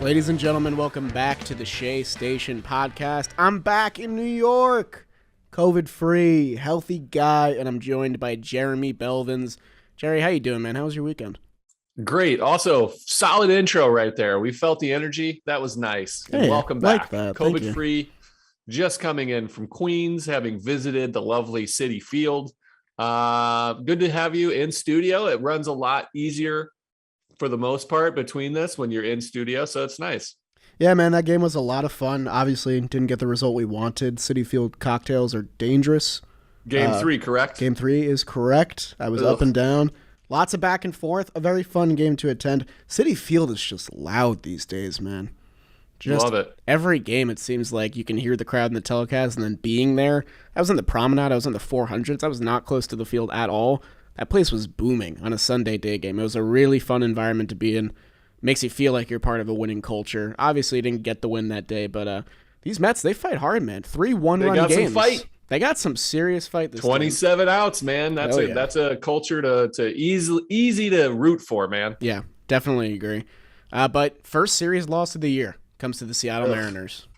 Ladies and gentlemen, welcome back to the Shea Station podcast. I'm back in New York, COVID-free, healthy guy, and I'm joined by Jeremy Belvins. Jerry, how you doing, man? How was your weekend? Great. Also, solid intro right there. We felt the energy. That was nice. And welcome back. COVID-free, just coming in from Queens, having visited the lovely Citi Field. Good to have you in studio. It runs a lot easier for the most part between this when you're in studio, so it's nice. Yeah, man, that game was a lot of fun. Obviously, didn't get the result we wanted. Citi Field cocktails are dangerous. Game 3, correct? Game 3 is correct. I was up and down. Lots of back and forth. A very fun game to attend. Citi Field is just loud these days, man. Love it. Every game, it seems like you can hear the crowd in the telecast, and then being there. I was in the Promenade. I was in the 400s. I was not close to the field at all. That place was booming on a Sunday day game. It was a really fun environment to be in. Makes you feel like you're part of a winning culture. Obviously, you didn't get the win that day, but these Mets, they fight hard, man. 3 one-run games. They got some fight. They got some serious fight this 27 outs, man. That's a culture to easy to root for, man. Yeah, definitely agree. But first series loss of the year comes to the Seattle Mariners.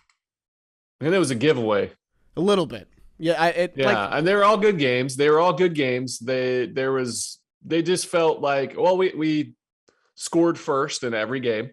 And it was a giveaway. A little bit. Yeah, and they were all good games. They just felt like, well, we scored first in every game,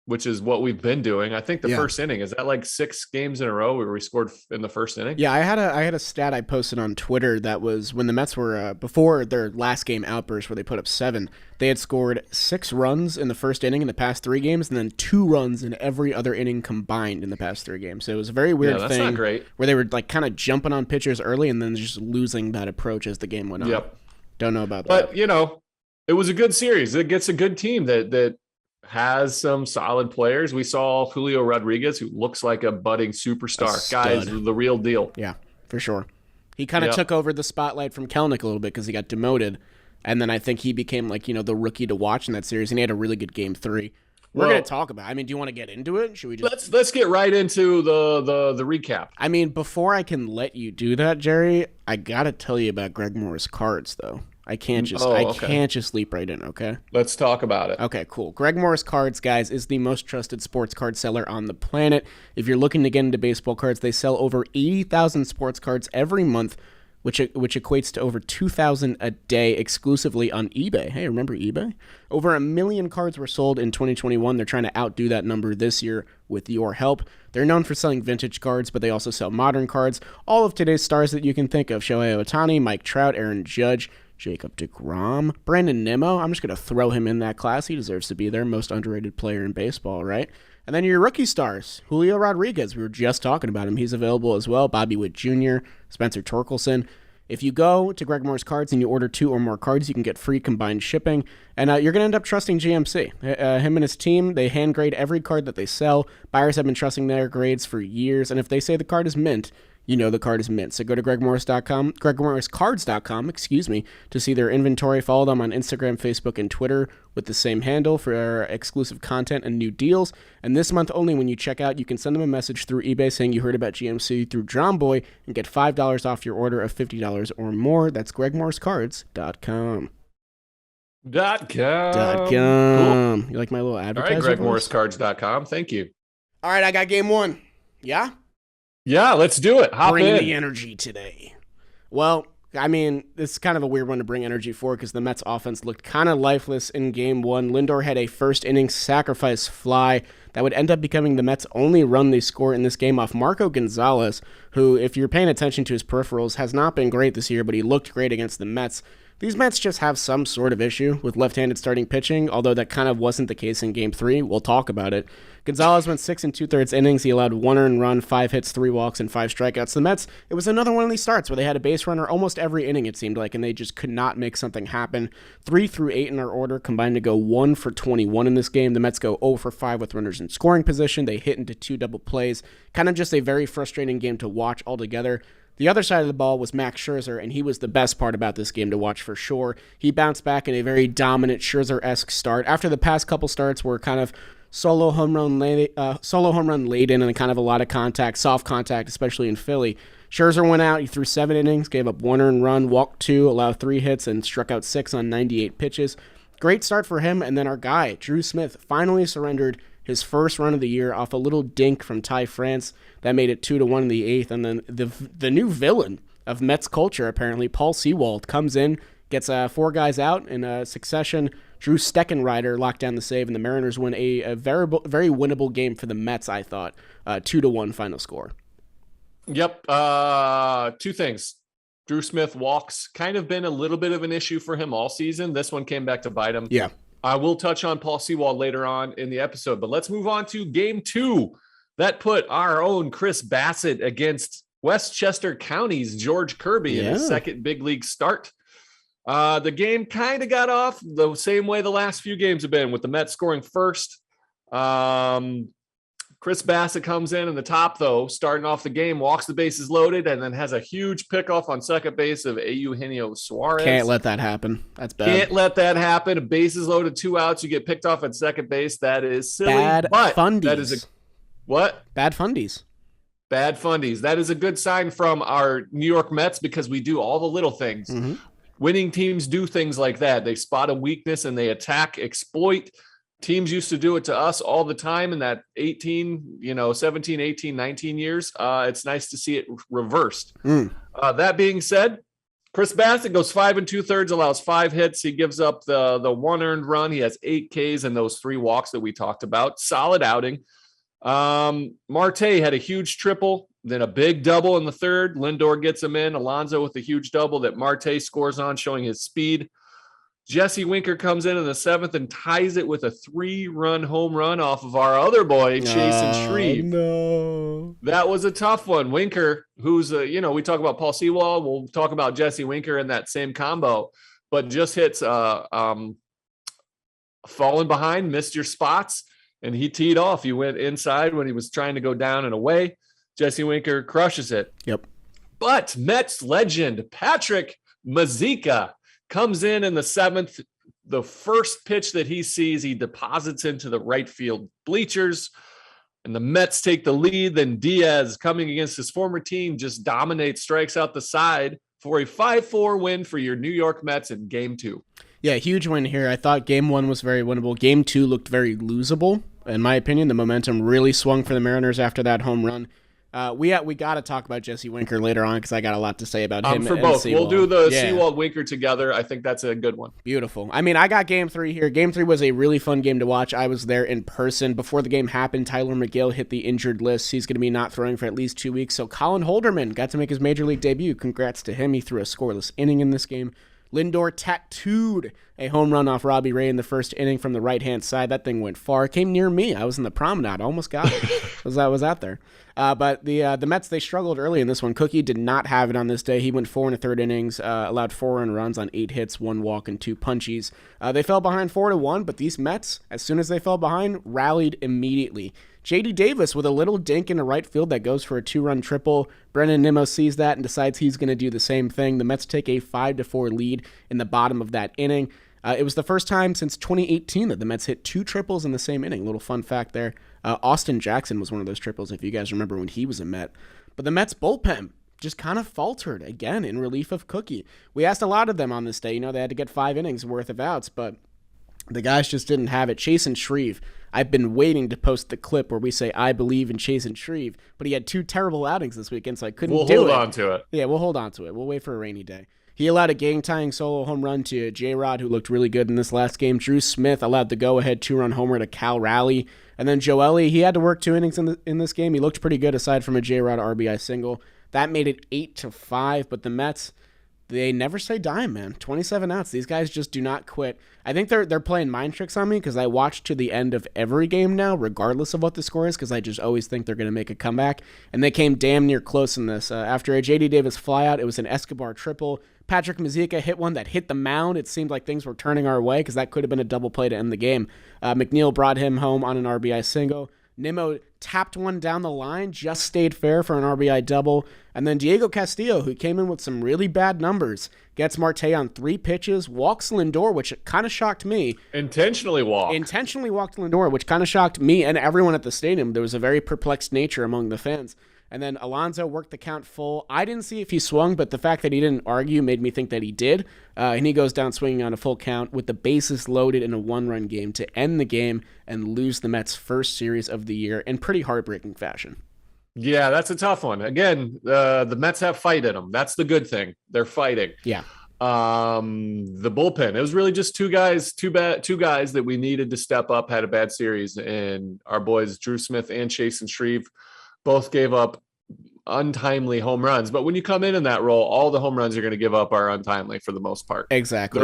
which is what we've been doing. I think the first inning, is that like 6 games in a row where we scored in the first inning? Yeah, I had a stat I posted on Twitter that was when the Mets were before their last game outburst where they put up 7, they had scored 6 runs in the first inning in the past 3 games, and then 2 runs in every other inning combined in the past 3 games. So it was a very weird thing. Not great. Where they were like kind of jumping on pitchers early and then just losing that approach as the game went on. Yep. Don't know about that. But it was a good series. It gets a good team that has some solid players. We saw Julio Rodriguez, who looks like a budding superstar. Guys, the real deal. Yeah, for sure. He kind of took over the spotlight from Kelenic a little bit because he got demoted. And then I think he became the rookie to watch in that series. And he had a really good game 3. We're going to talk about it. I mean, do you want to get into it? Should we just let's get right into the recap. I mean, before I can let you do that, Jerry, I got to tell you about Greg Moore's cards, though. I can't just leap right in, okay? Let's talk about it. Okay, cool. Greg Moore's Cards, guys, is the most trusted sports card seller on the planet. If you're looking to get into baseball cards, they sell over 80,000 sports cards every month, which equates to over 2,000 a day exclusively on eBay. Hey, remember eBay? Over 1 million cards were sold in 2021. They're trying to outdo that number this year with your help. They're known for selling vintage cards, but they also sell modern cards. All of today's stars that you can think of: Shohei Ohtani, Mike Trout, Aaron Judge, Jacob deGrom, Brandon Nemo. I'm just going to throw him in that class. He deserves to be there. Most underrated player in baseball, right? And then your rookie stars, Julio Rodriguez. We were just talking about him. He's available as well. Bobby Witt Jr., Spencer Torkelson. If you go to Greg Moore's Cards and you order 2 or more cards, you can get free combined shipping. And you're going to end up trusting GMC. Him and his team, they hand grade every card that they sell. Buyers have been trusting their grades for years. And if they say the card is mint, you know the card is mint. So go to GregMorrisCards.com, to see their inventory. Follow them on Instagram, Facebook, and Twitter with the same handle for exclusive content and new deals. And this month only, when you check out, you can send them a message through eBay saying you heard about GMC through Jomboy and get $5 off your order of $50 or more. That's GregMorrisCards.com. .com. Cool. You like my little advertisement? All right, GregMorrisCards.com. Thank you. All right, I got game 1. Yeah? Yeah, let's do it. Bring the energy today. Well, I mean, this is kind of a weird one to bring energy for because the Mets offense looked kind of lifeless in game 1. Lindor had a first inning sacrifice fly that would end up becoming the Mets' only run they score in this game off Marco Gonzalez, who, if you're paying attention to his peripherals, has not been great this year, but he looked great against the Mets. These Mets just have some sort of issue with left-handed starting pitching, although that kind of wasn't the case in Game 3. We'll talk about it. Gonzalez went 6 2/3 innings. He allowed 1 earned run, 5 hits, 3 walks, and 5 strikeouts. The Mets, it was another one of these starts where they had a base runner almost every inning, it seemed like, and they just could not make something happen. 3 through 8 in our order combined to go 1 for 21 in this game. The Mets go 0 for 5 with runners in scoring position. They hit into 2 double plays. Kind of just a very frustrating game to watch altogether. The other side of the ball was Max Scherzer, and he was the best part about this game to watch for sure. He bounced back in a very dominant Scherzer-esque start. After the past couple starts were kind of solo home run laden and kind of a lot of contact, soft contact, especially in Philly. Scherzer went out, he threw 7 innings, gave up 1 earned run, walked 2, allowed 3 hits, and struck out 6 on 98 pitches. Great start for him, and then our guy, Drew Smith, finally surrendered his first run of the year off a little dink from Ty France that made it 2-1 in the eighth. And then the new villain of Mets culture, apparently, Paul Seawall, comes in, gets 4 guys out in succession. Drew Steckenrider locked down the save, and the Mariners win a very winnable game for the Mets, I thought. 2-1 final score. Yep. 2 things. Drew Smith walks, kind of been a little bit of an issue for him all season. This one came back to bite him. Yeah. I will touch on Paul Seawall later on in the episode, but let's move on to game 2. That put our own Chris Bassett against Westchester County's George Kirby in his second big league start. The game kind of got off the same way the last few games have been, with the Mets scoring first. Chris Bassett comes in the top, though, starting off the game, walks the bases loaded, and then has a huge pickoff on second base of Eugenio Suarez. Can't let that happen. That's bad. Can't let that happen. A bases loaded, 2 outs, you get picked off at second base. That is silly. Bad fundies. That is what? Bad fundies. Bad fundies. That is a good sign from our New York Mets, because we do all the little things. Mm-hmm. Winning teams do things like that. They spot a weakness and they attack, exploit. Teams used to do it to us all the time in that 17, 18, 19 years. It's nice to see it reversed. That being said, Chris Bassett goes 5 2/3, allows 5 hits. He gives up the 1 earned run. He has 8 Ks and those 3 walks that we talked about. Solid outing. Marte had a huge triple, then a big double in the third. Lindor gets him in. Alonso with a huge double that Marte scores on, showing his speed. Jesse Winker comes in the 7th and ties it with a 3-run home run off of our other boy, Chasen Shreve. No. That was a tough one. Winker, who's, we talk about Paul Seawall. We'll talk about Jesse Winker in that same combo, but just hits falling behind, missed your spots, and he teed off. He went inside when he was trying to go down and away. Jesse Winker crushes it. Yep. But Mets legend Patrick Mazeika comes in the 7th. The first pitch that he sees, he deposits into the right field bleachers, and the Mets take the lead. Then Diaz, coming against his former team, just dominates, strikes out the side for a 5-4 win for your New York Mets in Game 2. Yeah, huge win here. I thought Game 1 was very winnable. Game 2 looked very losable, in my opinion. The momentum really swung for the Mariners after that home run. We got to talk about Jesse Winker later on, because I got a lot to say about him. For both. Seawall. We'll do the Seawall Winker together. I think that's a good one. Beautiful. I mean, I got Game 3 here. Game 3 was a really fun game to watch. I was there in person. Before the game happened, Tyler McGill hit the injured list. He's going to be not throwing for at least 2 weeks. So Colin Holderman got to make his major league debut. Congrats to him. He threw a scoreless inning in this game. Lindor tattooed a home run off Robbie Ray in the first inning from the right-hand side. That thing went far. It came near me. I was in the promenade. Almost got it as I was out there. But the Mets, they struggled early in this one. Cookie did not have it on this day. He went 4 1/3 innings, allowed 4 earned runs on 8 hits, 1 walk, and 2 punchies. They fell behind 4-1, but these Mets, as soon as they fell behind, rallied immediately. J.D. Davis with a little dink in the right field that goes for a 2-run triple. Brennan Nemo sees that and decides he's going to do the same thing. The Mets take a 5-4 lead in the bottom of that inning. It was the first time since 2018 that the Mets hit 2 triples in the same inning. Little fun fact there. Austin Jackson was one of those triples, if you guys remember when he was a Met. But the Mets bullpen just kind of faltered again in relief of Cookie. We asked a lot of them on this day. They had to get 5 innings worth of outs, but the guys just didn't have it. Chasen Shreve, I've been waiting to post the clip where we say, I believe in Chasen Shreve, but he had 2 terrible outings this weekend, so I couldn't do it. We'll hold on to it. Yeah, we'll hold on to it. We'll wait for a rainy day. He allowed a game-tying solo home run to J-Rod, who looked really good in this last game. Drew Smith allowed the go-ahead 2-run homer to Cal Raleigh. And then Joely, he had to work 2 innings in this game. He looked pretty good aside from a J-Rod RBI single. That made it 8-5, but the Mets, they never say die, man. 27 outs. These guys just do not quit. I think they're playing mind tricks on me, because I watch to the end of every game now, regardless of what the score is, because I just always think they're going to make a comeback. And they came damn near close in this. After a J.D. Davis flyout, it was an Escobar triple. Patrick Mazeika hit one that hit the mound. It seemed like things were turning our way, because that could have been a double play to end the game. McNeil brought him home on an RBI single. Nemo tapped one down the line, just stayed fair for an RBI double. And then Diego Castillo, who came in with some really bad numbers, gets Marte on 3 pitches, walks Lindor, which kind of shocked me. Intentionally walked Lindor, which kind of shocked me and everyone at the stadium. There was a very perplexed nature among the fans. And then Alonso worked the count full. I didn't see if he swung, but the fact that he didn't argue made me think that he did. And he goes down swinging on a full count with the bases loaded in a one-run game to end the game and lose the Mets' first series of the year in pretty heartbreaking fashion. Yeah, that's a tough one. Again, the Mets have fight in them. That's the good thing. They're fighting. Yeah. The bullpen, it was really just two guys that we needed to step up, had a bad series, and our boys Drew Smith and Chase and Shreve both gave up untimely home runs. But when you come in that role, all the home runs you're going to give up are untimely for the most part. Exactly.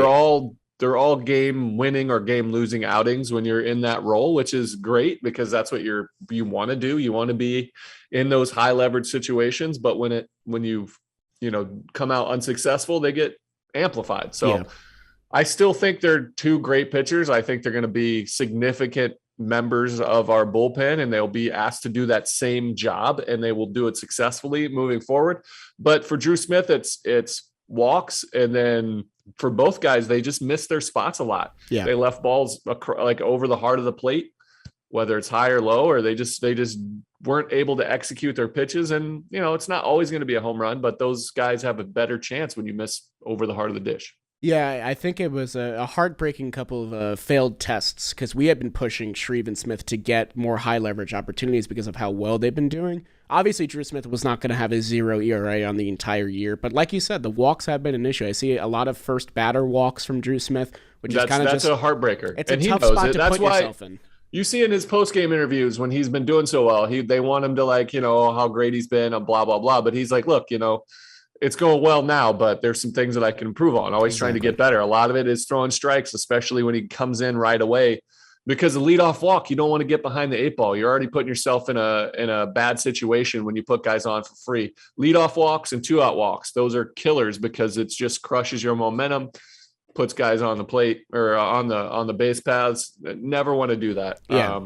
They're all game winning or game losing outings when you're in that role, which is great because that's what you want to do. You want to be in those high leverage situations, but when you come out unsuccessful, they get amplified. So yeah. I still think they're two great pitchers. I think they're going to be significant members of our bullpen, and they'll be asked to do that same job, and they will do it successfully moving forward. But for Drew Smith, it's walks, and then for both guys, they just missed their spots a lot. Yeah. They left balls like over the heart of the plate, whether it's high or low, or they just weren't able to execute their pitches. And, it's not always going to be a home run, but those guys have a better chance when you miss over the heart of the dish. Yeah, I think it was a heartbreaking couple of failed tests because we had been pushing Shreve and Smith to get more high leverage opportunities because of how well they've been doing. Obviously, Drew Smith was not going to have a 0 ERA on the entire year, but like you said, the walks have been an issue. I see a lot of first batter walks from Drew Smith, which is kind of that's a heartbreaker. It's a tough spot to put yourself in. You see in his post-game interviews when he's been doing so well, they want him to how great he's been and blah, blah, blah. But he's like, look, it's going well now, but there's some things that I can improve on. Always trying to get better. A lot of it is throwing strikes, especially when he comes in right away, because the leadoff walk, you don't want to get behind the 8 ball. You're already putting yourself in a bad situation when you put guys on for free. Leadoff walks and 2-out walks, those are killers because it just crushes your momentum, puts guys on the plate or on the base paths. Never want to do that. Yeah.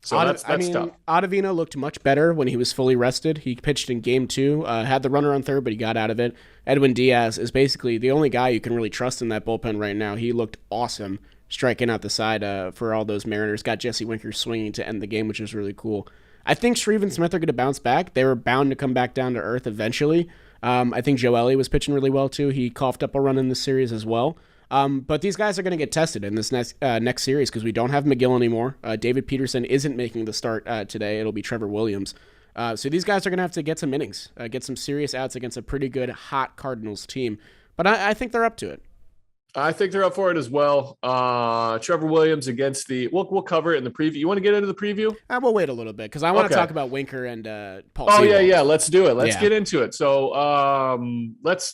So that's tough. Ottavino looked much better when he was fully rested. He pitched in game 2, had the runner on third, but he got out of it. Edwin Diaz is basically the only guy you can really trust in that bullpen right now. He looked awesome striking out the side for all those Mariners. Got Jesse Winker swinging to end the game, which is really cool. I think Shreve and Smith are going to bounce back. They were bound to come back down to earth eventually. I think Joe Ellie was pitching really well too. He coughed up a run in this series as well. But these guys are going to get tested in this next series because we don't have McGill anymore. David Peterson isn't making the start today. It'll be Trevor Williams. So these guys are going to have to get some innings, get some serious outs against a pretty good, hot Cardinals team. But I think they're up to it. I think they're up for it as well. Trevor Williams against we'll cover it in the preview. You want to get into the preview? We'll wait a little bit because I want to talk about Winker and Paul. Oh, Seawall. yeah. Let's do it. Let's get into it. So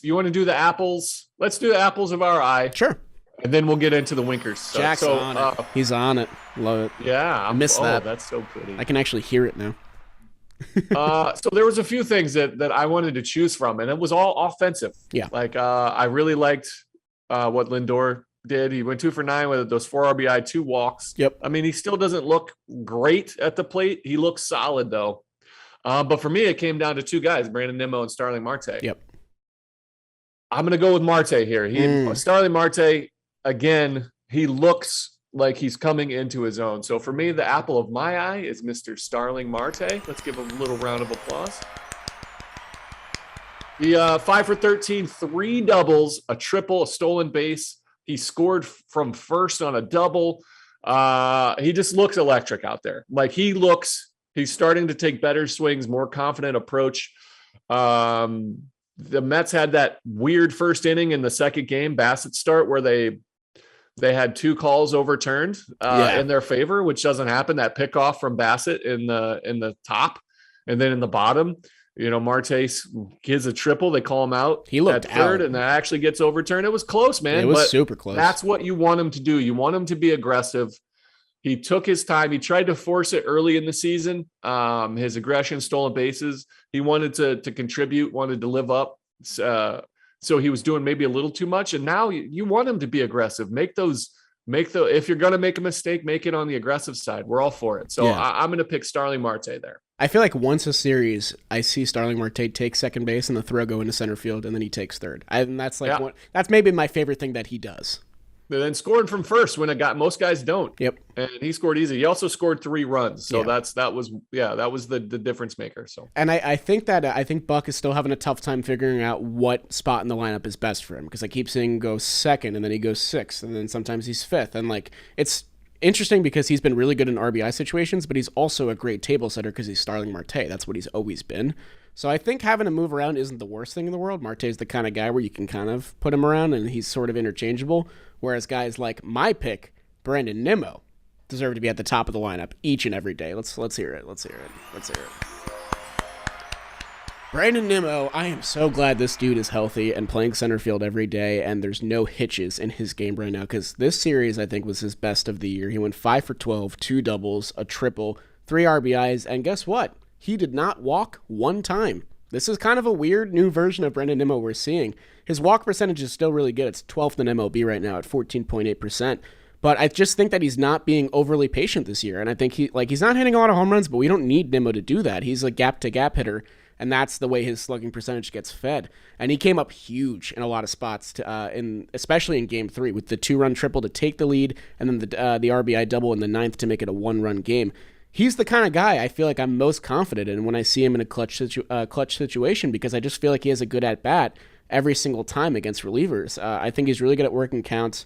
you want to do the apples? Let's do the apples of our eye. Sure. And then we'll get into the Winkers stuff. Jack's on it. He's on it. Love it. Yeah. I missed that. That's so pretty. I can actually hear it now. So there was a few things that I wanted to choose from, and it was all offensive. Yeah. Like I really liked what Lindor did. He went 2 for 9 with those 4 RBI, 2 walks. Yep. I mean, he still doesn't look great at the plate. He looks solid though. But for me, it came down to 2 guys, Brandon Nemo and Starling Marte. Yep. I'm going to go with Marte here. Starling Marte, again, he looks like he's coming into his own. So for me, the apple of my eye is Mr. Starling Marte. Let's give him a little round of applause. The 5 for 13, 3 doubles, a triple, a stolen base. He scored from first on a double. He just looks electric out there. Like he's starting to take better swings, more confident approach. The Mets had that weird first inning in the second game, Bassett start, where they had 2 calls overturned in their favor, which doesn't happen. That pickoff from Bassett in the top, and then in the bottom, Marte gives a triple. They call him out. He looked at third, and that actually gets overturned. It was close, man. It was super close. That's what you want him to do. You want him to be aggressive. He took his time. He tried to force it early in the season. His aggression, stolen bases. He wanted to contribute, wanted to live up. So he was doing maybe a little too much. And now you want him to be aggressive. If you're going to make a mistake, make it on the aggressive side. We're all for it. So I'm going to pick Starling Marte there. I feel like once a series, I see Starling Marte take second base and the throw go into center field, and then he takes third. That's maybe my favorite thing that he does. And then scoring from first when most guys don't. Yep. And he scored easy. He also scored 3 runs. So that was the difference maker. So, and I think Buck is still having a tough time figuring out what spot in the lineup is best for him, because I keep seeing him go second and then he goes sixth and then sometimes he's fifth. And like, it's interesting because he's been really good in RBI situations, but he's also a great table setter because he's Starling Marte. That's what he's always been. So I think having to move around isn't the worst thing in the world. Marte's the kind of guy where you can kind of put him around and he's sort of interchangeable. Whereas guys like my pick, Brandon Nemo, deserve to be at the top of the lineup each and every day. Let's hear it. Let's hear it. Brandon Nemo, I am so glad this dude is healthy and playing center field every day, and there's no hitches in his game right now, because this series, I think, was his best of the year. He went 5 for 12, 2 doubles, a triple, 3 RBIs, and guess what? He did not walk one time. This is kind of a weird new version of Brandon Nemo we're seeing. His walk percentage is still really good. It's 12th in MLB right now at 14.8%. But I just think that he's not being overly patient this year. And I think he's not hitting a lot of home runs, but we don't need Nemo to do that. He's a gap-to-gap hitter, and that's the way his slugging percentage gets fed. And he came up huge in a lot of spots, especially in Game 3, with the 2-run triple to take the lead, and then the RBI double in the 9th to make it a 1-run game. He's the kind of guy I feel like I'm most confident in when I see him in a clutch situation, because I just feel like he has a good at-bat every single time against relievers. I think he's really good at working counts.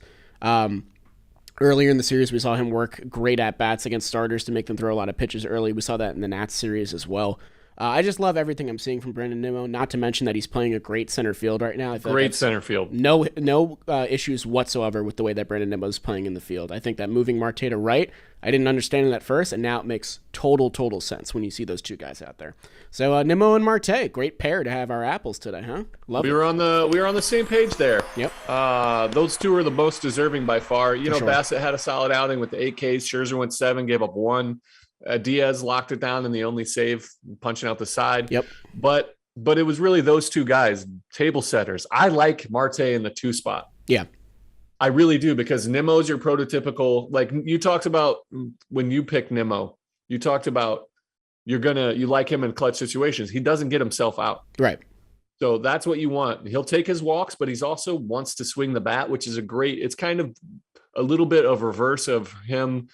Earlier in the series, we saw him work great at-bats against starters to make them throw a lot of pitches early. We saw that in the Nats series as well. I just love everything I'm seeing from Brandon Nemo, not to mention that he's playing a great center field right now. I feel great center field. No issues whatsoever with the way that Brandon Nemo is playing in the field. I think that moving Marte to right, I didn't understand it at first, and now it makes total sense when you see those two guys out there. So Nemo and Marte, great pair to have our apples today, huh? Love it. We were on the same page there. Yep. Those two are the most deserving by far. You know, sure. Bassett had a solid outing with the 8 Ks. Scherzer went 7, gave up 1. Diaz locked it down in the only save, punching out the side. Yep. But it was really those two guys, table setters. I like Marte in the 2 spot. Yeah. I really do, because Nemo's your prototypical, like you talked about when you picked Nemo, you talked about you like him in clutch situations. He doesn't get himself out. Right. So that's what you want. He'll take his walks, but he's also wants to swing the bat, which is it's kind of a little bit of reverse of him.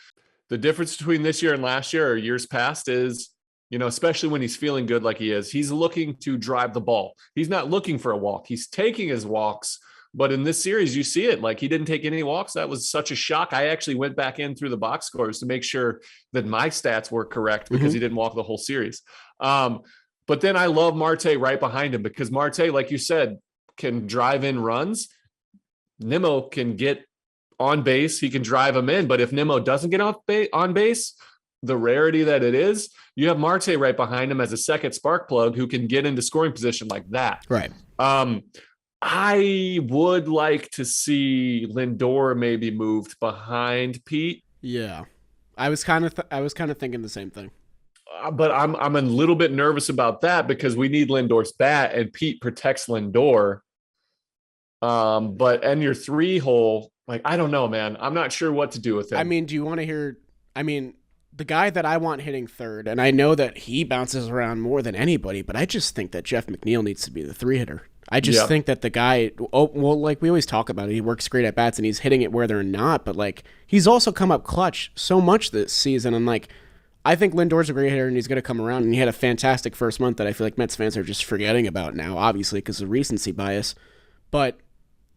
The difference between this year and last year or years past is, you know, especially when he's feeling good like he is, he's looking to drive the ball. He's not looking for a walk. He's taking his walks. But in this series, you see it. Like, he didn't take any walks. That was such a shock. I actually went back in through the box scores to make sure that my stats were correct, because he didn't walk the whole series. But then I love Marte right behind him, because Marte, like you said, can drive in runs. Nemo can get on base, he can drive them in. But if Nemo doesn't get on base, the rarity that it is, you have Marte right behind him as a second spark plug who can get into scoring position like that. Right. I would like to see Lindor maybe moved behind Pete. Yeah, I was kind of thinking the same thing. But I'm a little bit nervous about that, because we need Lindor's bat, and Pete protects Lindor. But in your 3 hole, like, I don't know, man. I'm not sure what to do with him. I mean, do you want to hear? I mean, the guy that I want hitting third, and I know that he bounces around more than anybody, but I just think that Jeff McNeil needs to be the 3 hitter. I just think that the guy, like we always talk about it, he works great at bats and he's hitting it where they're not, but like, he's also come up clutch so much this season. And like, I think Lindor's a great hitter and he's going to come around, and he had a fantastic first month that I feel like Mets fans are just forgetting about now, obviously, because of recency bias. But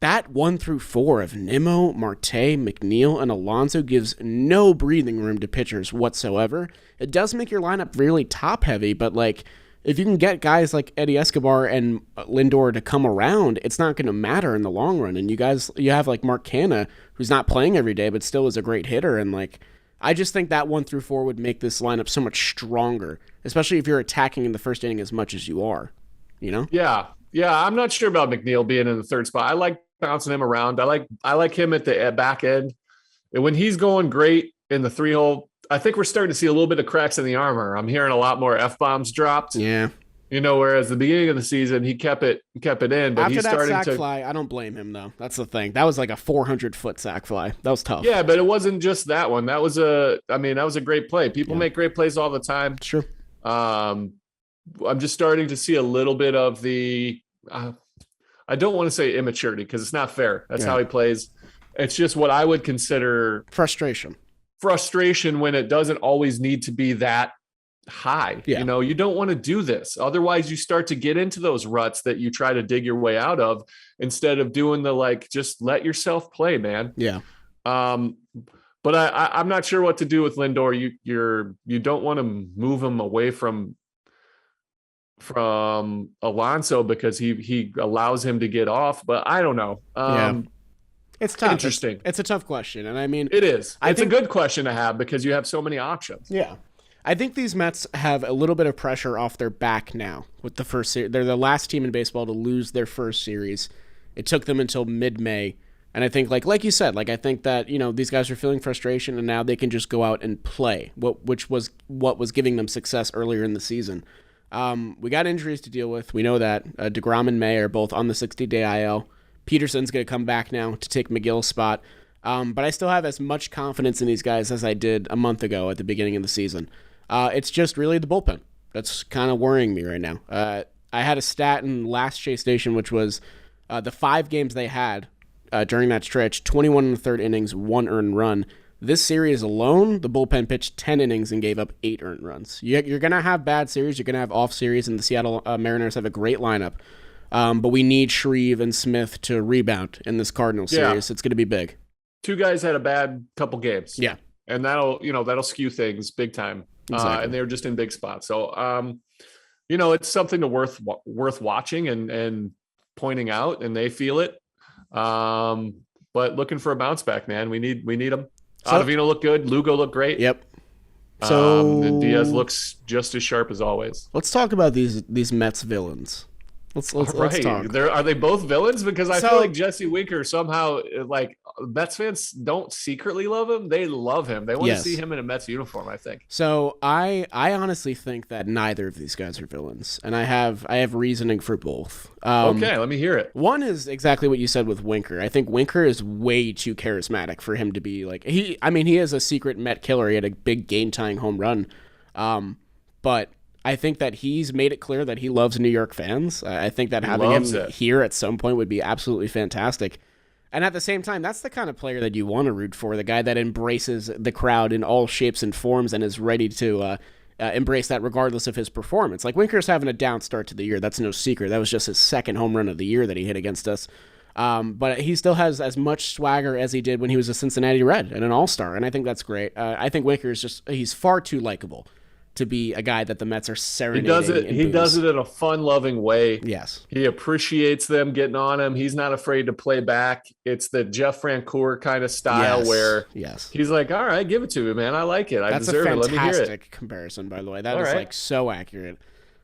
that 1 through 4 of Nemo, Marte, McNeil, and Alonso gives no breathing room to pitchers whatsoever. It does make your lineup really top heavy, but like, if you can get guys like Eddie Escobar and Lindor to come around, it's not going to matter in the long run. And you have like Mark Canha, who's not playing every day, but still is a great hitter. And like, I just think that 1 through 4 would make this lineup so much stronger, especially if you're attacking in the first inning as much as you are, you know? Yeah. I'm not sure about McNeil being in the 3rd spot. I like bouncing him around. I like him at the back end. And when he's going great in the 3 hole, I think we're starting to see a little bit of cracks in the armor. I'm hearing a lot more F-bombs dropped. Yeah. You know, whereas the beginning of the season, he kept it in. But after that sack fly, I don't blame him, though. That's the thing. That was like a 400-foot sack fly. That was tough. Yeah, but it wasn't just that one. That was a great play. People make great plays all the time. Sure. I'm just starting to see a little bit of the I don't want to say immaturity, because it's not fair. That's how he plays. It's just what I would consider frustration when it doesn't always need to be that high. Yeah. You know, you don't want to do this. Otherwise you start to get into those ruts that you try to dig your way out of, instead of doing the, like, just let yourself play, man. Yeah. But I'm not sure what to do with Lindor. You don't want to move him away from Alonso because he allows him to get off, but I don't know. It's tough. Interesting. It's a tough question. And I mean, it is. It's a good question to have because you have so many options. Yeah. I think these Mets have a little bit of pressure off their back now with the first series. They're the last team in baseball to lose their first series. It took them until mid-May. And I think, like you said, I think that, these guys are feeling frustration and now they can just go out and play, which was what was giving them success earlier in the season. We got injuries to deal with. We know that. DeGrom and May are both on the 60-day IL. Peterson's going to come back now to take McGill's spot. But I still have as much confidence in these guys as I did a month ago at the beginning of the season. It's just really the bullpen that's kind of worrying me right now. I had a stat in last Shea Station, which was the 5 games they had during that stretch, 21 and a third innings, 1 earned run. This series alone, the bullpen pitched 10 innings and gave up 8 earned runs. You're going to have bad series. You're going to have off series, and the Seattle Mariners have a great lineup. But we need Shreve and Smith to rebound in this Cardinals series. It's going to be big. 2 guys had a bad couple games. Yeah. And that'll skew things big time. Exactly. And they were just in big spots. So, it's something to worth watching and pointing out, and they feel it. But looking for a bounce back, man. We need them. Ottavino looked good. Lugo looked great. Yep. So and Diaz looks just as sharp as always. Let's talk about these Mets villains. Let's talk. Are they both villains? Because I feel like Jesse Winker somehow, Mets fans don't secretly love him. They love him. They want to see him in a Mets uniform, I think. So I honestly think that neither of these guys are villains, and I have reasoning for both. Okay, let me hear it. One is exactly what you said with Winker. I think Winker is way too charismatic for him to be like he is a secret Met killer. He had a big game-tying home run, but I think that he's made it clear that he loves New York fans. I think that having him here at some point would be absolutely fantastic. And at the same time, that's the kind of player that you want to root for, the guy that embraces the crowd in all shapes and forms and is ready to embrace that regardless of his performance. Like, Winker's having a down start to the year. That's no secret. That was just his second home run of the year that he hit against us. But he still has as much swagger as he did when he was a Cincinnati Red and an all-star, and I think that's great. I think Winker is he's far too likable to be a guy that the Mets are serenading. He does it in a fun-loving way. Yes. He appreciates them getting on him. He's not afraid to play back. It's the Jeff Francoeur kind of style where he's like, all right, give it to me, man. I like it. I deserve it. Let me hear it. That's a fantastic comparison, by the way. That is so accurate.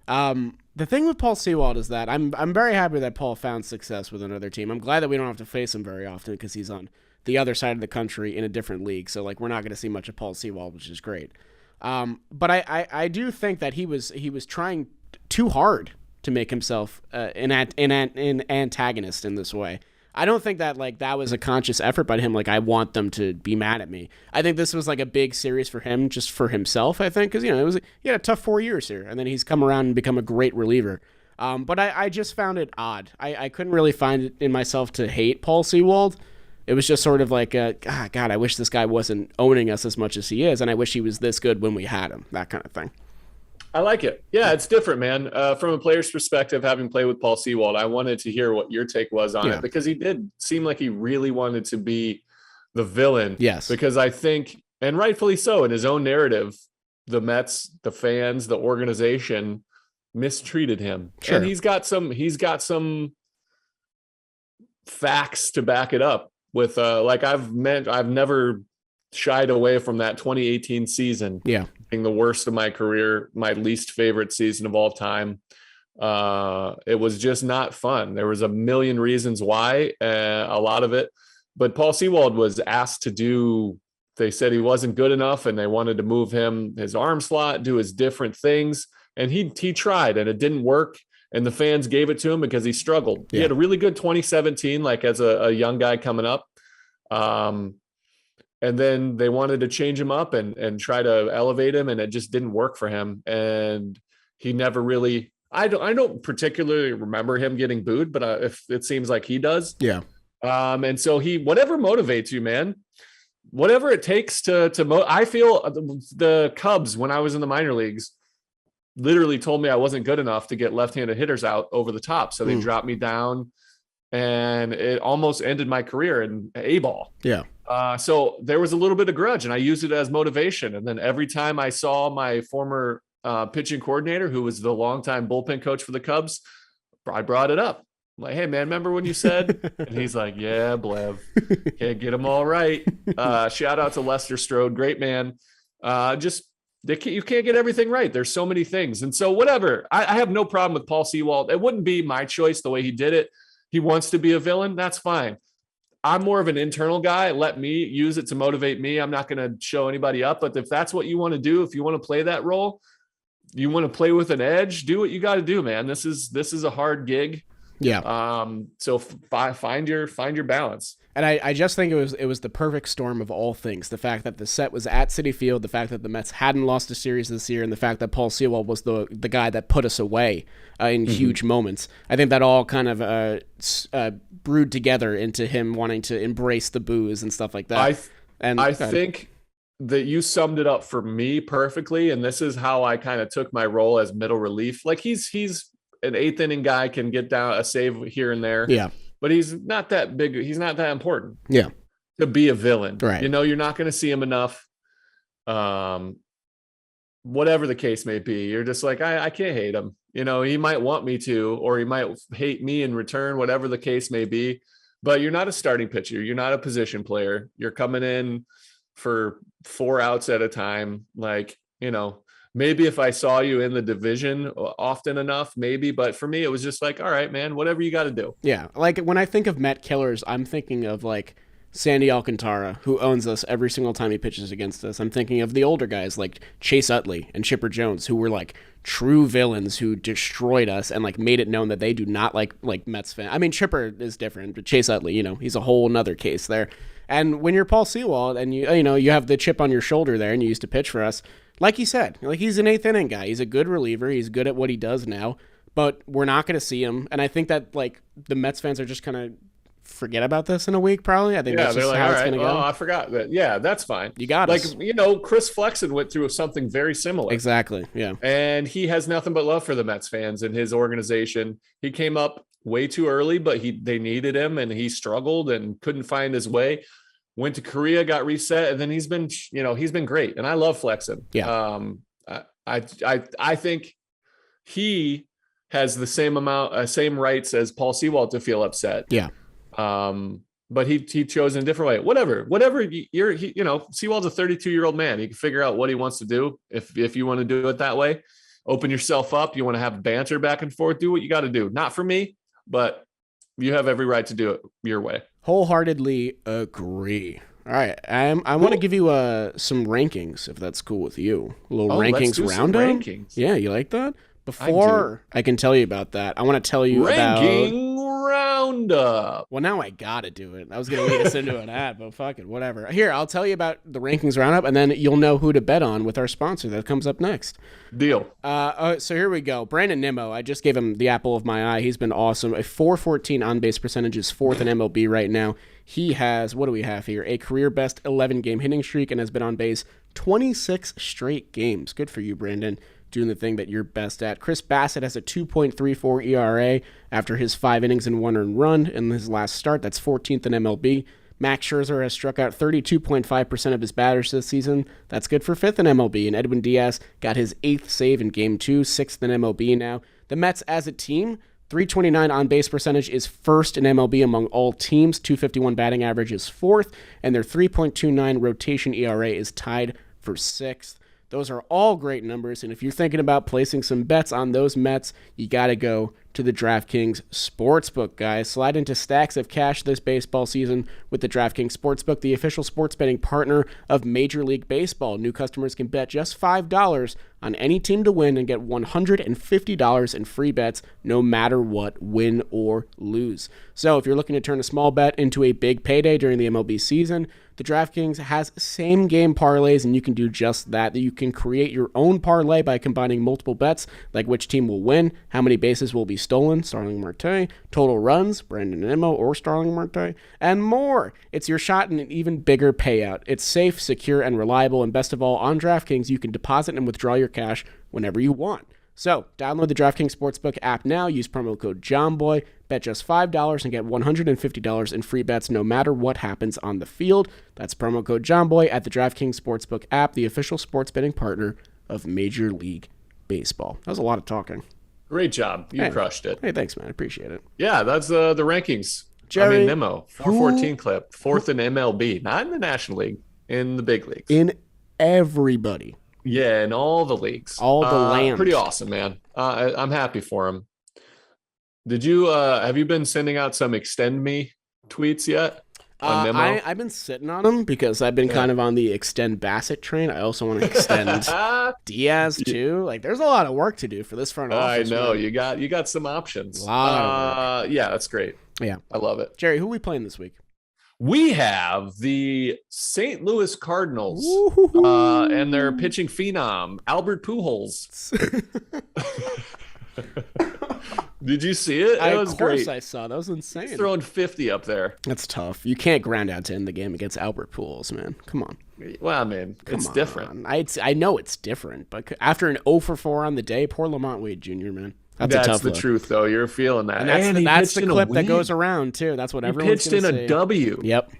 The thing with Paul Seawald is that I'm very happy that Paul found success with another team. I'm glad that we don't have to face him very often because he's on the other side of the country in a different league. So we're not going to see much of Paul Seawald, which is great. But I do think that he was trying too hard to make himself an antagonist in this way. I don't think that that was a conscious effort by him. I want them to be mad at me. I think this was a big series for him, just for himself. I think because he had a tough 4 years here, and then he's come around and become a great reliever. But I just found it odd. I couldn't really find it in myself to hate Paul Seawald. It was just sort of God, I wish this guy wasn't owning us as much as he is, and I wish he was this good when we had him, that kind of thing. I like it. Yeah, it's different, man. From a player's perspective, having played with Paul Seawald, I wanted to hear what your take was on it, because he did seem like he really wanted to be the villain. Yes. Because I think, and rightfully so, in his own narrative, the Mets, the fans, the organization mistreated him. Sure. And he's got some facts to back it up. With I've never shied away from that 2018 season being the worst of my career, my least favorite season of all time. It was just not fun. There was a million reasons why, a lot of it, but Paul Seawald was asked to do. They said he wasn't good enough, and they wanted to move him his arm slot, do his different things, and he tried, and it didn't work. And the fans gave it to him because he struggled. He had a really good 2017, as a young guy coming up. And then they wanted to change him up and try to elevate him, and it just didn't work for him. And he never really, I don't particularly remember him getting booed, but if it seems like he does. Yeah. And so whatever motivates you, man, whatever it takes I feel the Cubs, when I was in the minor leagues, literally told me I wasn't good enough to get left-handed hitters out over the top. So they dropped me down, and it almost ended my career in A-ball. Yeah. So there was a little bit of grudge, and I used it as motivation. And then every time I saw my former pitching coordinator, who was the longtime bullpen coach for the Cubs, I brought it up. I'm like, hey, man, remember when you said? And he's like, yeah, Blev. Can't get them all right. Shout out to Lester Strode. Great man. You can't get everything right. There's so many things. And so whatever. I have no problem with Paul Seawald. It wouldn't be my choice the way he did it. He wants to be a villain. That's fine. I'm more of an internal guy. Let me use it to motivate me. I'm not going to show anybody up. But if that's what you want to do, if you want to play that role, you want to play with an edge, do what you got to do, man. This is a hard gig. Yeah. So find your balance. And I just think it was the perfect storm of all things. The fact that the set was at Citi Field, the fact that the Mets hadn't lost a series this year, and the fact that Paul Sewell was the guy that put us away in huge moments. I think that all kind of brewed together into him wanting to embrace the boos and stuff like that. I think that you summed it up for me perfectly, and this is how I kind of took my role as middle relief. Like he's an eighth inning guy, can get down a save here and there. Yeah. But he's not that big. He's not that important. Yeah. To be a villain. Right. You're not going to see him enough. Whatever the case may be, you're just like, I can't hate him. He might want me to, or he might hate me in return, whatever the case may be. But you're not a starting pitcher. You're not a position player. You're coming in for 4 outs at a time. Maybe if I saw you in the division often enough, maybe. But for me, it was just like, all right, man, whatever you got to do. Yeah. Like when I think of Met killers, I'm thinking of like Sandy Alcantara, who owns us every single time he pitches against us. I'm thinking of the older guys like Chase Utley and Chipper Jones, who were like true villains who destroyed us and like made it known that they do not like Mets fans. I mean, Chipper is different, but Chase Utley, he's a whole nother case there. And when you're Paul Sewald and you have the chip on your shoulder there and you used to pitch for us, like you said, like he's an eighth inning guy. He's a good reliever. He's good at what he does now, but we're not going to see him. And I think that like the Mets fans are just kind of forget about this in a week, probably. I think that's just how it's going to go. Oh, I forgot that. Yeah, that's fine. You got us. Chris Flexen went through something very similar. Exactly. Yeah. And he has nothing but love for the Mets fans and his organization. He came up way too early, but they needed him and he struggled and couldn't find his way. Went to Korea, got reset, and then he's been great. And I love Flexen. Yeah. I think he has the same rights as Paul Sewald to feel upset. Yeah. But he chose in a different way. Whatever Sewald's a 32-year-old man. He can figure out what he wants to do. If you want to do it that way, open yourself up. You want to have banter back and forth, do what you got to do. Not for me, but you have every right to do it your way. Wholeheartedly agree. All right, I want to give you some rankings, if that's cool with you. A little rankings roundup. Rankings. Yeah, you like that? Before I can tell you about that, I want to tell you ranking roundup. Well, now I gotta do it. I was gonna lead us into an ad, but fuck it, whatever. Here, I'll tell you about the rankings roundup, and then you'll know who to bet on with our sponsor that comes up next. Deal. So here we go. Brandon Nemo. I just gave him the apple of my eye. He's been awesome. A .414 on base percentage is fourth in MLB right now. He has, what do we have here? A career best 11-game hitting streak and has been on base 26 straight games. Good for you, Brandon. Doing the thing that you're best at. Chris Bassett has a 2.34 ERA after his 5 innings and 1 earned run in his last start. That's 14th in MLB. Max Scherzer has struck out 32.5% of his batters this season. That's good for 5th in MLB. And Edwin Diaz got his 8th save in Game 2, 6th in MLB now. The Mets as a team, 329 on-base percentage is first in MLB among all teams. 251 batting average is 4th. And their 3.29 rotation ERA is tied for 6th. Those are all great numbers, and if you're thinking about placing some bets on those Mets, you got to go to the DraftKings Sportsbook, guys. Slide into stacks of cash this baseball season with the DraftKings Sportsbook, the official sports betting partner of Major League Baseball. New customers can bet just $5 on any team to win and get $150 in free bets no matter what, win or lose. So if you're looking to turn a small bet into a big payday during the MLB season, the DraftKings has same game parlays, and you can do just that. You can create your own parlay by combining multiple bets, like which team will win, how many bases will be stolen, Starling Marte, total runs, Brandon Nemo or Starling Marte, and more. It's your shot at an even bigger payout. It's safe, secure, and reliable, and best of all, on DraftKings, you can deposit and withdraw your cash whenever you want. So, download the DraftKings Sportsbook app now, use promo code JOMBOY, bet just $5 and get $150 in free bets no matter what happens on the field. That's promo code JOMBOY at the DraftKings Sportsbook app, the official sports betting partner of Major League Baseball. That was a lot of talking. Great job. You crushed it. Hey, thanks, man. I appreciate it. Yeah, that's the rankings. Jerry, Nemo, 414 clip, 4th in MLB, not in the National League, in the big leagues. In everybody. Yeah, in all the leagues. All the land. Pretty awesome, man. I'm happy for him. Did you have you been sending out some extend me tweets yet on Nemo? I've been sitting on them because I've been kind of on the extend Bassett train. I also want to extend Diaz too. Like, there's a lot of work to do for this front office. I know. Man. You got some options. A lot of work. Yeah, that's great. Yeah. I love it. Jerry, who are we playing this week? We have the St. Louis Cardinals and their pitching phenom, Albert Pujols. Did you see it? It was great. Of course I saw. That was insane. He's throwing 50 up there. That's tough. You can't ground out to end the game against Albert Pujols, man. Come on. Well, man, it's different. I know it's different, but after an 0 for 4 on the day, poor Lamont Wade Jr., man. That's the truth, though. You're feeling that. And that's the clip that goes around, too. That's what everyone's going to say. He pitched in a W. Yep.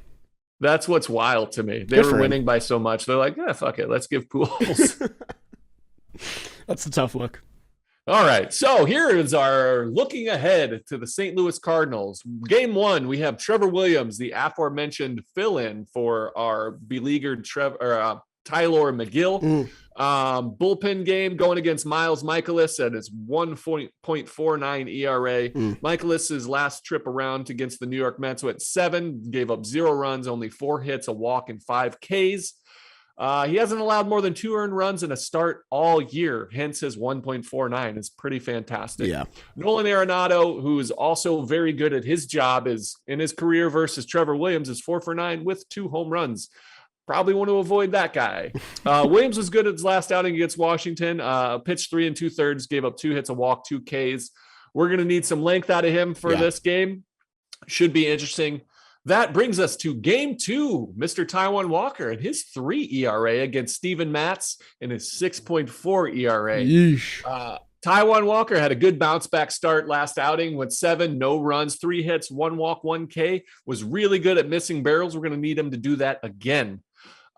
That's what's wild to me. They were winning by so much. They're like, yeah, fuck it. Let's give Pujols. That's a tough look. All right. So here is our looking ahead to the St. Louis Cardinals. Game 1, we have Trevor Williams, the aforementioned fill-in for our beleaguered Tyler McGill. Bullpen game going against Miles Michaelis at his 1.49 ERA. Michaelis's last trip around against the New York Mets went 7, gave up 0 runs, only 4 hits, a walk, and 5 Ks. He hasn't allowed more than 2 earned runs in a start all year, hence his 1.49 is pretty fantastic. Yeah. Nolan Arenado, who is also very good at his job, is in his career versus Trevor Williams, is 4 for 9 with 2 home runs. Probably want to avoid that guy. Williams was good at his last outing against Washington. Pitched 3 2/3, gave up 2 hits, a walk, 2 Ks. We're going to need some length out of him for this game. Should be interesting. That brings us to game 2, Mr. Taijuan Walker and his 3 ERA against Steven Matz and his 6.4 ERA. Taijuan Walker had a good bounce back start last outing with 7, no runs, 3 hits, 1 walk, 1 K. Was really good at missing barrels. We're going to need him to do that again.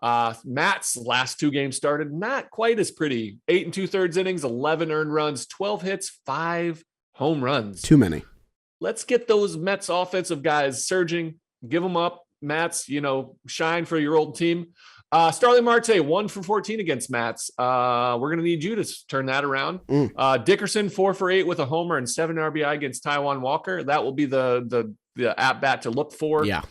Matt's last 2 games started not quite as pretty. 8 2/3 innings, 11 earned runs, 12 hits, 5 home runs. Too many. Let's get those Mets offensive guys surging. Give them up. Mats, shine for your old team. Starling Marte, 1 for 14 against Mats. We're going to need you to turn that around. Dickerson, 4 for 8 with a homer and 7 RBI against Taijuan Walker. That will be the at-bat to look for. Yeah.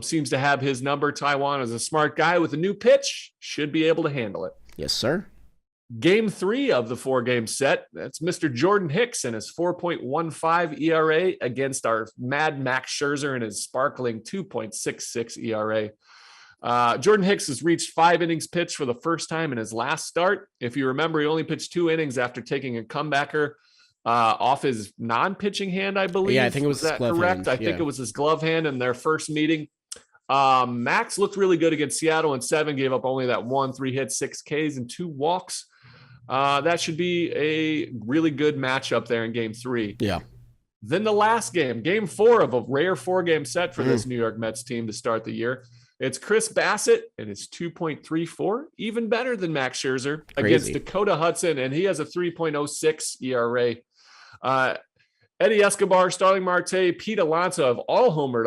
Seems to have his number. Taijuan is a smart guy with a new pitch. Should be able to handle it. Yes, sir. Game 3 of the 4-game set. That's Mr. Jordan Hicks and his 4.15 ERA against our Mad Max Scherzer and his sparkling 2.66 ERA. Jordan Hicks has reached 5 innings pitched for the first time in his last start. If you remember, he only pitched 2 innings after taking a comebacker off his non-pitching hand, I believe. Yeah, I think it was his glove correct? hand. I think it was his glove hand in their first meeting. Max looked really good against Seattle in 7, gave up only that 1, 3 hits, 6 Ks, and 2 walks. That should be a really good matchup there in game 3. Yeah. Then the last game, game 4 of a rare 4-game set for this New York Mets team to start the year. It's Chris Bassett and his 2.34, even better than Max Scherzer against Dakota Hudson, and he has a 3.06 ERA. Eddie Escobar, Starling Marte, Pete Alonso have all homered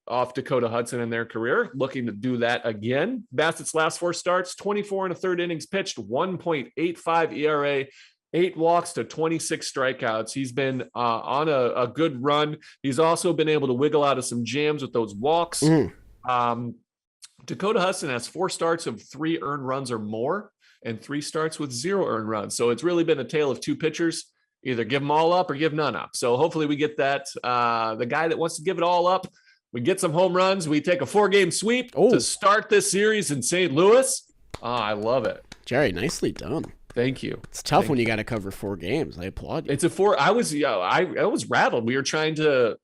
off Dakota Hudson in their career, looking to do that again. Bassett's last 4 starts, 24 1/3 innings pitched, 1.85 ERA, 8 walks to 26 strikeouts. He's been on a good run. He's also been able to wiggle out of some jams with those walks. Dakota Hudson has 4 starts of 3 earned runs or more and 3 starts with 0 earned runs. So it's really been a tale of 2 pitchers. Either give them all up or give none up. So hopefully we get that. The guy that wants to give it all up, We get some home runs. We take a 4-game sweep to start this series in St. Louis. I love it. Jerry, nicely done. Thank you. It's tough when you got to cover 4 games. I applaud you. It's a 4. I was rattled. We were trying to,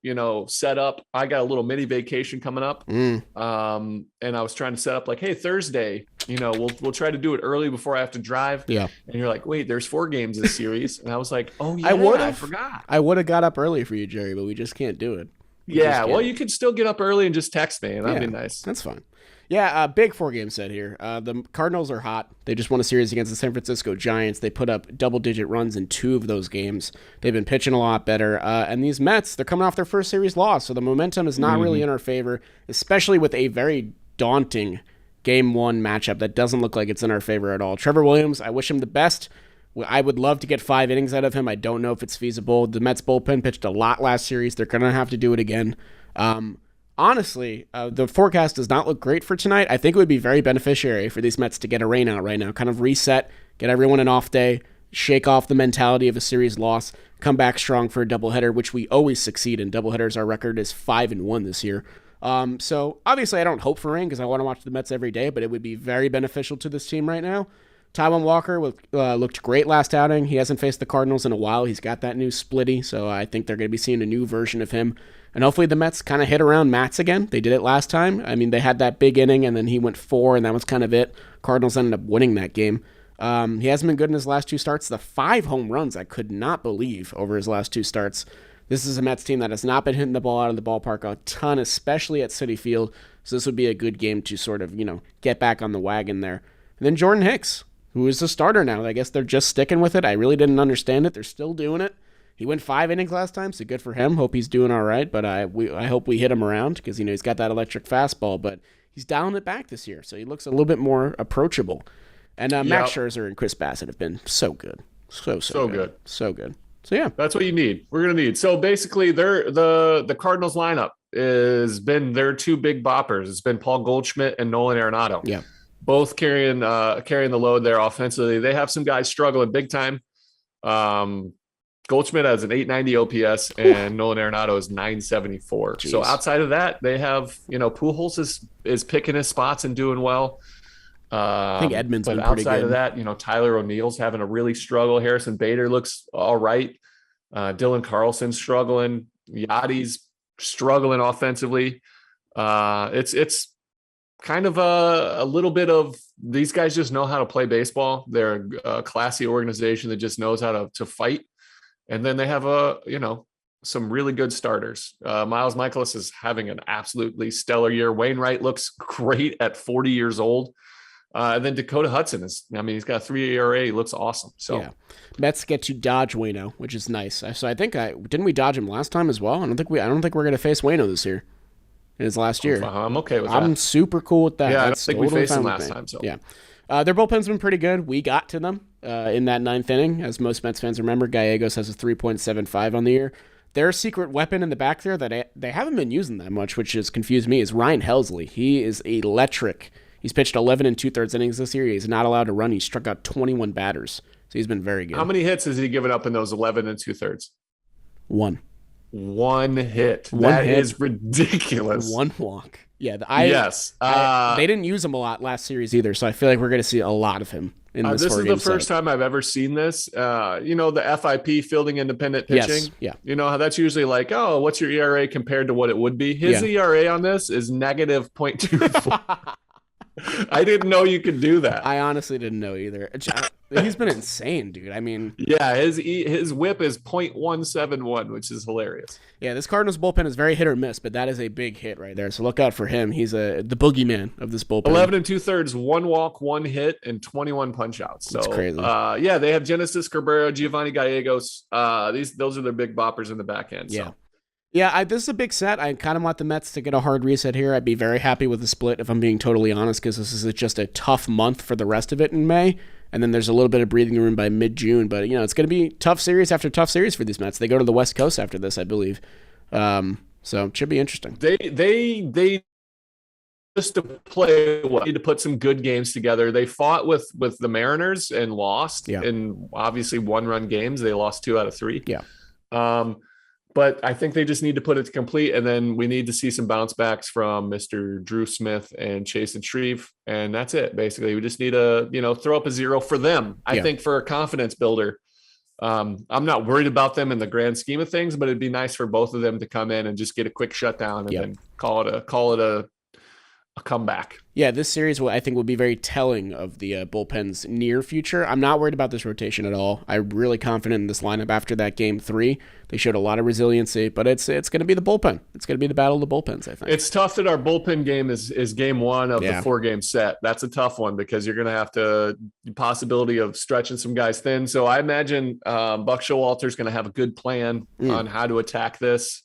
set up. I got a little mini vacation coming up. And I was trying to set up like, hey, Thursday, we'll try to do it early before I have to drive. Yeah. And you're like, wait, there's 4 games this series. And I was like, oh yeah, I forgot. I would have got up early for you, Jerry, but we just can't do it. Well, you could still get up early and just text me, and that'd be nice. That's fine. Yeah, big 4-game set here. The Cardinals are hot. They just won a series against the San Francisco Giants. They put up double-digit runs in 2 of those games. They've been pitching a lot better. And these Mets, they're coming off their first series loss, so the momentum is not really in our favor, especially with a very daunting Game 1 matchup that doesn't look like it's in our favor at all. Trevor Williams, I wish him the best. I would love to get 5 innings out of him. I don't know if it's feasible. The Mets bullpen pitched a lot last series. They're going to have to do it again. Honestly, the forecast does not look great for tonight. I think it would be very beneficiary for these Mets to get a rain out right now, kind of reset, get everyone an off day, shake off the mentality of a series loss, come back strong for a doubleheader, which we always succeed in. Doubleheaders, our record is 5-1 this year. So obviously I don't hope for rain because I want to watch the Mets every day, but it would be very beneficial to this team right now. Taijuan Walker looked great last outing. He hasn't faced the Cardinals in a while. He's got that new splitty, so I think they're going to be seeing a new version of him. And hopefully the Mets kind of hit around Matz again. They did it last time. I mean, they had that big inning, and then he went 4, and that was kind of it. Cardinals ended up winning that game. He hasn't been good in his last 2 starts. The 5 home runs I could not believe over his last 2 starts. This is a Mets team that has not been hitting the ball out of the ballpark a ton, especially at Citi Field. So this would be a good game to sort of, get back on the wagon there. And then Jordan Hicks, who is the starter now. I guess they're just sticking with it. I really didn't understand it. They're still doing it. He went 5 innings last time, so good for him. Hope he's doing all right, but I hope we hit him around because, he's got that electric fastball, but he's dialing it back this year, so he looks a little bit more approachable. And Max Scherzer and Chris Bassett have been so good. So good. So good. So, yeah. That's what you need. We're going to need. So, basically, the Cardinals lineup has been their 2 big boppers. It's been Paul Goldschmidt and Nolan Arenado. Yeah. Both carrying the load there offensively. They have some guys struggling big time. Goldschmidt has an 890 OPS and Nolan Arenado is 974. Jeez. So outside of that, they have, Pujols is picking his spots and doing well. I think Edmonds been pretty good. Outside of that, Tyler O'Neill's having a really struggle. Harrison Bader looks all right. Dylan Carlson's struggling. Yachty's struggling offensively. It's kind of a little bit of these guys just know how to play baseball. They're a classy organization that just knows how to fight. And then they have some really good starters. Miles Michaelis is having an absolutely stellar year. Wainwright looks great at 40 years old. And then Dakota Hudson he's got a 3 ERA. He looks awesome. So yeah. Mets get to dodge Waino, which is nice. So I think didn't we dodge him last time as well? I don't think we're going to face Waino this year. In his last year. I'm okay with that. I'm super cool with that. Yeah, I don't think we faced him last time. So yeah. Their bullpen's been pretty good. We got to them in that 9th inning. As most Mets fans remember, Gallegos has a 3.75 on the year. Their secret weapon in the back there that they haven't been using that much, which has confused me, is Ryan Helsley. He is electric. He's pitched 11 2/3 innings this year. He's not allowed to run. He struck out 21 batters. So he's been very good. How many hits has he given up in those 11 2/3? 1. 1 hit. That is ridiculous. 1 walk. Yeah. Yes. They didn't use him a lot last series either, so I feel like we're going to see a lot of him in this This is the first time I've ever seen this. The FIP, fielding independent pitching. Yes. Yeah. You know how that's usually like, oh, what's your ERA compared to what it would be? His ERA on this is negative 0.24. I didn't know you could do that. I honestly didn't know either. He's been insane, dude. I mean, yeah, his whip is 0.171, which is hilarious. Yeah, this Cardinals bullpen is very hit or miss, but that is a big hit right there. So look out for him. He's the boogeyman of this bullpen. 11 2/3, 1 walk, 1 hit, and 21 punch outs. So that's crazy. They have Genesis Cabrera, Giovanni Gallegos. Those are their big boppers in the back end. So. Yeah. Yeah, this is a big set. I kind of want the Mets to get a hard reset here. I'd be very happy with the split if I'm being totally honest, because this is just a tough month for the rest of it in May. And then there's a little bit of breathing room by mid-June. But, it's going to be tough series after tough series for these Mets. They go to the West Coast after this, I believe. So it should be interesting. They just to play well, need to put some good games together. They fought with the Mariners and lost in obviously 1-run games. They lost 2 out of 3. Yeah. But I think they just need to put it to complete, and then we need to see some bounce backs from Mr. Drew Smith and Chase and Shreve, and that's it. Basically, we just need to, throw up a 0 for them. I think for a confidence builder, I'm not worried about them in the grand scheme of things, but it'd be nice for both of them to come in and just get a quick shutdown and then call it a comeback. Yeah, this series I think will be very telling of the bullpen's near future. I'm not worried about this rotation at all. I'm really confident in this lineup after that game 3. They showed a lot of resiliency, but it's going to be the bullpen. It's going to be the battle of the bullpens, I think. It's tough that our bullpen game is game 1 of the 4-game set. That's a tough one because you're going to have the possibility of stretching some guys thin. So I imagine Buck Showalter's going to have a good plan on how to attack this.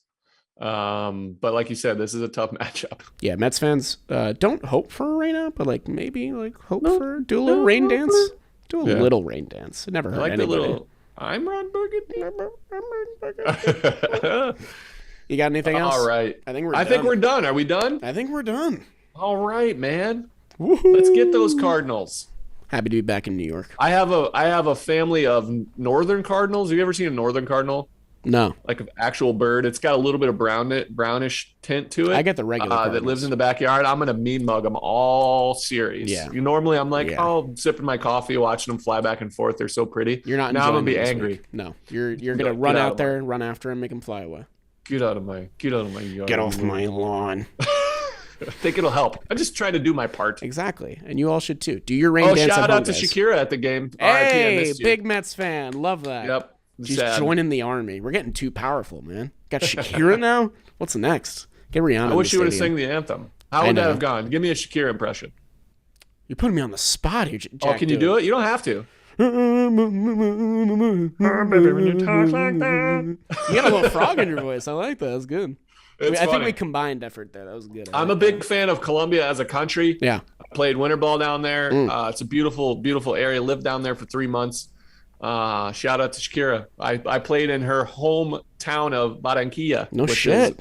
But like you said, this is a tough matchup. Yeah, Mets fans don't hope for a rain out, but do a little rain dance. Do a little rain dance. It never hurt anybody. I'm Ron Burgundy. You got anything else? All right. I think we're done. Are we done? I think we're done. All right, man. Woo-hoo. Let's get those Cardinals. Happy to be back in New York. I have a family of northern cardinals. Have you ever seen a northern cardinal? No. Like an actual bird. It's got a little bit of brownish tint to it. I get the regular that lives in the backyard. I'm going to mean mug them all series. Yeah. Normally I'm like, sipping my coffee, watching them fly back and forth. They're so pretty. You're not. Now I'm going to be angry. Week. No, you're going to run out there, run after him, make him fly away. Get out of my yard. Get off my lawn. I think it'll help. I just try to do my part. Exactly. And you all should too. Do your rain dance. Shout out to guys. Shakira at the game. Hey, big Mets fan. Love that. Yep. She's joining the army. We're getting too powerful, man. Got Shakira now? What's next? Get Rihanna. I wish you would have sang the anthem. How would that have gone? Give me a Shakira impression. You're putting me on the spot here, Jack. Can you do it? You don't have to. You got a little frog in your voice. I like that. That's good. I think we combined effort there. That was good. I'm a big fan of Colombia as a country. Yeah. I played winter ball down there. It's a beautiful, beautiful area. Lived down there for 3 months. Shout out to Shakira. I played in her hometown of Barranquilla. No shit.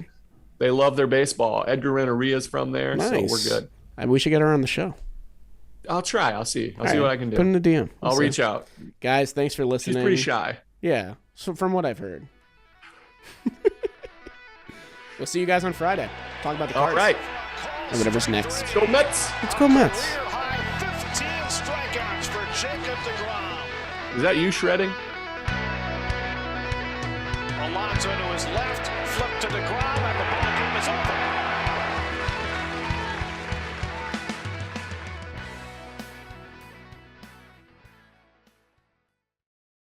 They love their baseball. Edgar Renteria's from there, so we're good. We should get her on the show. I'll try. I'll see. I'll see what I can do. Put in a DM. I'll reach out. Guys, thanks for listening. She's pretty shy. Yeah, so from what I've heard. We'll see you guys on Friday. Talk about the Cards. All right. And whatever's next. Let's go Mets. Let's go Mets. 15 strikeouts for Jacob deGrom. Is that you shredding? Alonso to his left, flip to deGrom, and the ball game is over.